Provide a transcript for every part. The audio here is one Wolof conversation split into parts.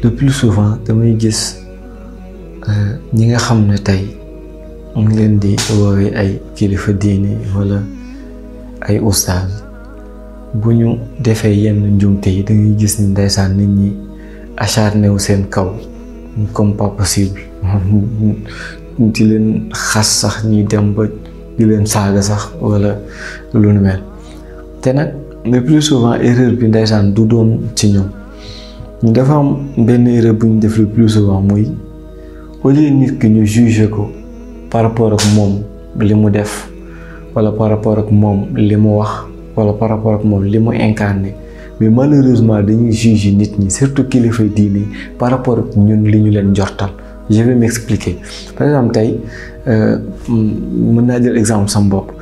le plus souvent damay gis ñi nga xam ne tey mu ngi leen di woowee ay kilifa diine wala ay ustaas bu ñu defee yenn njumte yi da ngay gis ni ndeysaan nit ñi acharné wu seen kaw comme pas possible di leen xas sax ñuy dem ba di leen saaga sax wala lu nu mel te nag le plus souvent erreur bi ndeysaan du doon ci ñoom ñu dafa am benn erreur bu ñu def le plus souvent muy au lieu nit ki ñu juger ko par rapport ak moom li mu def wala par rapport ak moom li mu wax wala par rapport ak moom li mu incarné mais malheureusement dañuy juger nit ñi surtout kilifa diine par rapport ak ñun li ñu leen jortal. Je vais m'expliquer. Par exemple tey mën naa jël exemple sama bopp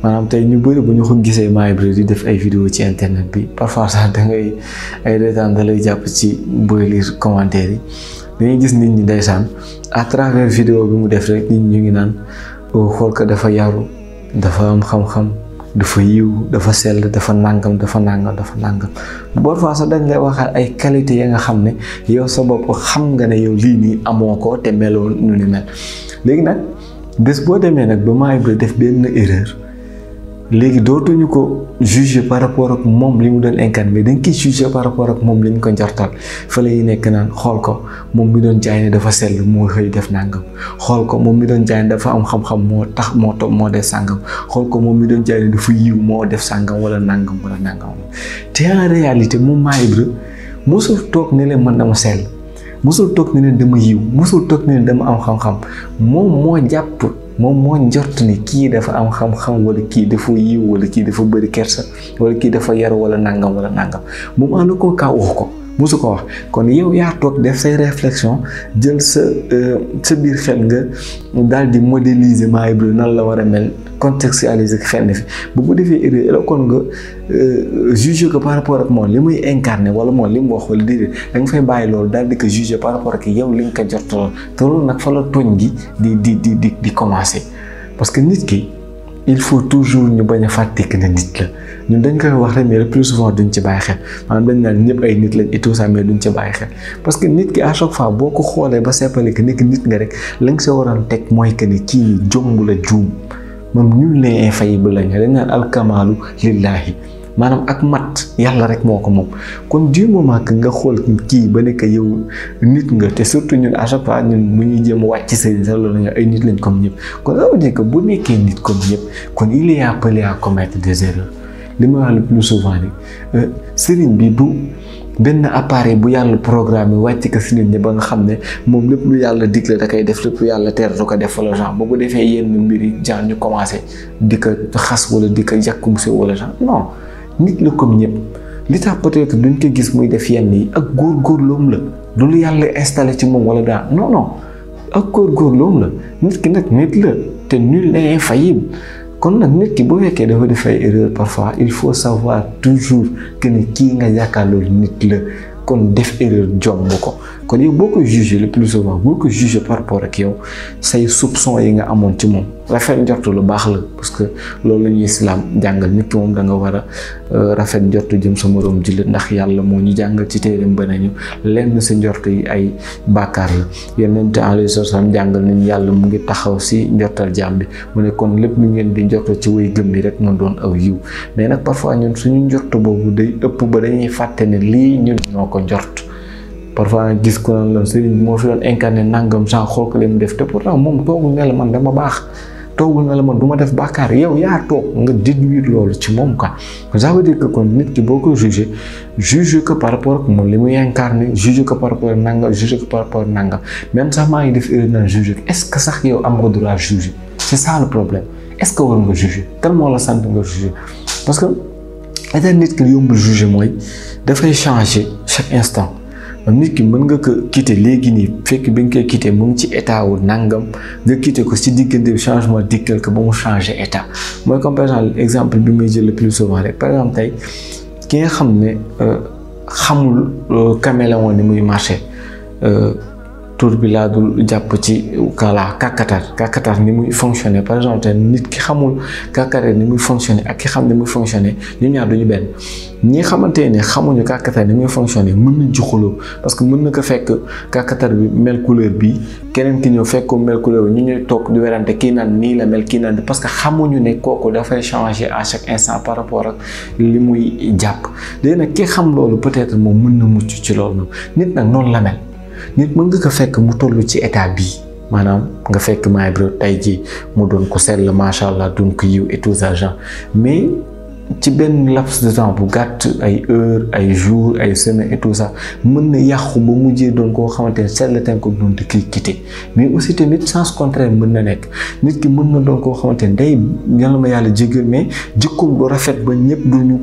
maanaam tey ñu bëri bu ñu ko gisee Maha Ibra di def ay vidéo ci internet bi parfois sax da ngay ay reetaan da lay jàpp ci booy lire commentaire yi dañuy gis nit ñi ndeysaan à travers vidéo bi mu def rek nit ñi ñu ngi naan xool ko dafa yaru dafa am xam-xam dafa yiw dafa sell dafa nàngam dafa nàngam dafa nàngam boo fois sax dañ lay waxal ay qualité ya nga xam ne yow sa bopp xam nga ne yow lii nii amoo ko te meloo nu ni mel léegi nag bés boo demee nag ba Maha Ibra def benn erreur léegi dootuñu ko juger par rapport ak moom li mu doon incarné mais dañ koy juger par rapport ak moom li ñu ko njortal fa lay nekk naan xool ko moom mi doon jaay ne dafa sell moo xëy def nàngam xool ko moom mi doon jaay ne dafa am xam-xam moo tax moo def sàngam xool ko moom mi doon jaay ne dafa yiw moo def sàngam wala nàngam wala nàngam te en réalité moom Maha Ibra mosul toog ne leen man dama sell mosul toog ne leen dama yiw mosul toog ne leen dama am xam-xam moom moo njort ni kii dafa am xam-xam wala kii dafa yiw wala kii dafa bëri kersa wala kii dafa yaru wala nangam moom en ko kaa wax ko mosu ko wax kon yow yaa toog def say réflexion jël sa biir xel nga daal di modéliser Maha Ibra nan la war a mel contextualiser fenn fi bu ko defee erreur kon nga juger ko par rapport ak moom li muy incarné wala moom li mu wax wala déedéet da nga fay bàyyi loolu daal di ko juger par rapport ak yow li nga ko jortaloon te loolu nag fa la tooñ gi di commencer parce que nit ki il faut toujours ñu bañ a fàtte que ne nit la ñun dañ koy wax rek mais le plus souvent duñ ci bàyyi xel maanaam dañ naan ñëpp ay nit lañ et tout ça mais duñ ci bàyyi xel parce que nit ki à chaque fois boo ko xoolee ba seppale que nekk nit nga rek la nga sa waroon teg mooy que ni kii jomb la juum moom ñun les infaillibles lañ dañ naan alkamaalu lillaahi maanaam ak mat yàlla rek moo ko moom kon du moment que nga xool kii ba nekk yow nit nga te surtout ñun à chaque fois ñun bu ñuy jéem wàcc sëriñ sax loolu la ay nit lañ comme ñëpp kon ça veut dire que bu nekkee nit comme ñëpp kon il est appelé à commettre des erreurs li ma wax le plus souvent rek sëriñ bi du benn appareil bu yàlla programme wàcc ko si nit ñi ba nga xam ne moom lépp lu yàlla digle da koy def lépp lu yàlla tere du ko def wala genre ba bu defee yenn mbir yi genre ñu commencé di ko xas wala di ko jàkkum si wala genre non. nit la comme ñëpp li tax peut-être duñ ko gis muy def yenn yi ak góorgóorloom la du lu yàlla installé ci moom wala daal non ak góorgóorloom la nit ki nag nit la te nul n'est infaillible kon nag nit ki bu fekkee dafa def ay erreur parfois il faut savoir toujours que ni kii nga jàkkaarloo nit la kon def erreur jomb ko kon yow boo ko jugé le plus souvent boo ko jugé par rapport ak yow say soupçon yi nga amoon ci moom rafet njortu lu baax la parce que loolu la ñuy islam jàngal nit ki moom da nga war a rafet njortu jëm sa moroom jullit ndax yàlla moo ñu jàngal ci téereem ba nañu lenn sa njortu yi ay bàkkaar la Yonent alayhi salaam jàngal nañu yàlla mu ngi taxaw si njortal jaam bi mu ne kon lépp lu ngeen di njortu ci way gëm bi rek mu doon aw yiw mais nag parfois ñun suñu njortu boobu day ëpp ba dañuy fàtte ne lii ñun ñoo ko njort parfois gis ko naan la sëriñ bi moo fi doon incarné nangam sans xool ko li mu def te pourtant moom toogul ne la man dama baax toogul ne la man du ma def bàkkaar yow yaa toog nga déduire loolu ci moom quoi ça veut dire que kon nit ki boo ko juge que par rapport ak moom li muy incarné juge que par rapport ak nangam juge que par rapport ak nangam même sax maa ngi def erreur naan juge est-ce que sax yow am nga droit juger c'est ça le problème est-ce que war nga juger kan moo la sant nga juger parce que état nit ki yombul juger mooy dafay changer chaque instant. nit ki mën nga ko quitter léegi nii fekk bi nga koy quitter mu ngi ci état wu nangam nga quitter ko ci diggante bi changement dikkal ko ba mu changer état mooy comme par exemple bi may jël le plus souvent rek par exemple tey ki nga xam ne xamul caméléon ni muy marché tur bi laa dul jàpp ci kala kàkkatar ni muy fonctionner par exemple te nit ki xamul kàkkatar ni muy fonctionner ak ki xam ni muy fonctionner ñun ñaar duñu benn ñi xamante ne xamuñu kàkkatar ni muy fonctionner mën na juxuloo parce que mën na ko fekk kàkkatar bi mel couleur bi keneen ki ñëw fekk ko mel couleur bi ñu ñuy toog di werante kii naan nii la mel kii naan parce que xamuñu ne kooku dafay changer à chaque instant par rapport ak li muy jàpp léegi nag ki xam loolu peut-être moom mën na mucc ci loolu noonu nit nag noonu la mel nit mën nga ko fekk mu toll ci état bii maanaam nga fekk Maye Bro tey jii mu doon ko sell macha allah doon ko yiw et tout ça genre mais ci benn laps de temps bu gàtt ay heure ay jours ay semaines et tout ça mën na yàqu ba mujjee doon koo xamante ne sell ten ko doon di kii quitté mais aussi tamit sens contraire mën na nekk nit ki mën na doon koo xamante ne day yàlla ma yàlla jégal mais jikkoom du rafet ba ñëpp duñu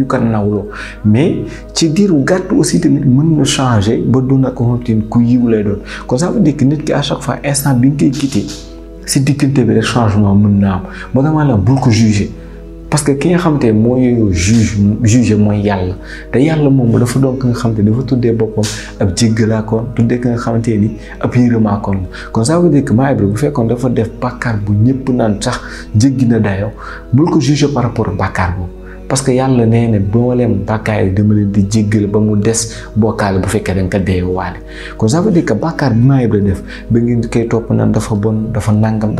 ko nawloo mais ci diir bu gàtt aussi tamit mën na changer ba doon na ko xamante ne ku yiw lay doon kon ça veut dire que nit ki à chaque fois instant bi nga koy quitté si diggante bi rek changement mën na am moo tax ma la bul ko juger parce que ki nga xamante ne mooy juge mooy yàlla te yàlla moom dafa doon ki nga xamante dafa tuddee boppam ab jéggalaakoon tuddee ki nga xamante ni ab yërëmaakoon kon ça veut dire que Maye Bro bu fekkoon dafa def bàkkaar bu ñëpp naan sax jéggi na dayoo bul ko juger par rapport ak bàkkaar boobu parce que yàlla nee na boo leen bàkkaar yi dama leen di jéggal ba mu des bokkaale bu fekkee da nga ko deewaale kon ça veut dire que bàkkaar bi Maye Bro def ba ngeen koy topp naan dafa bon dafa nangam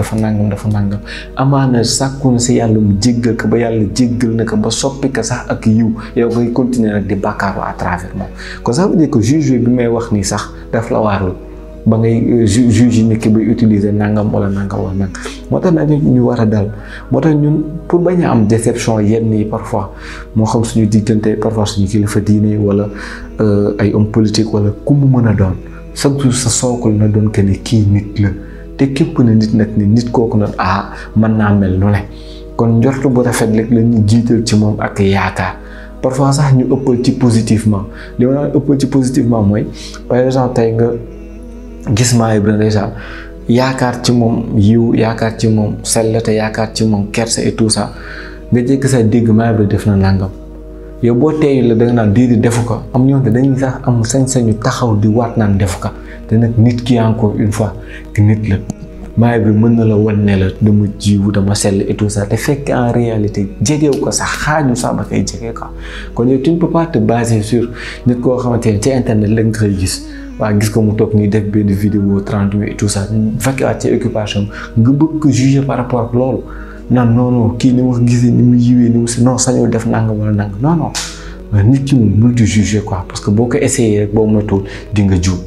amaana sàkku na si yàlla mu jéggal ko ba yàlla jéggal na ko ba soppi ko sax ak yiw yow koy continuer nag di bàkkaaru à travers moom kon ça veut dire que juge bi may wax nii sax daf la waarul ba ngay juge nit ki bay utiliser nangam wala nangam wala nangam moo tax nag ñu war a dal moo tax ñun pour bañ a am déception yenn yi parfois moo xam suñu diggante parfois suñu kilifa diine wala ay homme politique wala ku mu mën a doon chaque jour sa sookul na doon que ni kii nit la te képp na nit nag ni nit kooku nag mën naa mel nu ne kon njort bu rafet rek la ñu jiital ci moom ak yaakaar parfois sax ñu ëppal ci positivement li ma naan ëppal ci positivement mooy par exemple tey nga gis Maye Bro déjà yaakaar ci moom yiw yaakaar ci moom sell te yaakaar ci moom kersa et tout ça nga jékki sa dégg Maye Bro def na nangam yow boo teeyul la da nga naan déedéet defu ko am ñoo te dañuy sax am sañ-sañu taxaw di waat naan defu ko te nag nit ki encore une fois que nit la Maye Bro mën na la wan ne la dama jiwu dama sell et tout ça te fekk en réalité jegew ko sax xaaju sax ba koy jege ko kon yow tu ne peux pas te baser sur nit koo xamante ne ci internet la nga koy gis waa gis ko mu toog nii def benn vidéo 30 minutes et tout ça fekkee waat ci occupation nga bëgg ko juger par rapport ak loolu naan non kii ni ma ko gisee ni mu yiwee ni mu si non sañoo def nangam wala nangam non nit ki moom bul di juger quoi parce que boo ko essayé rek boo moytuwul di nga juum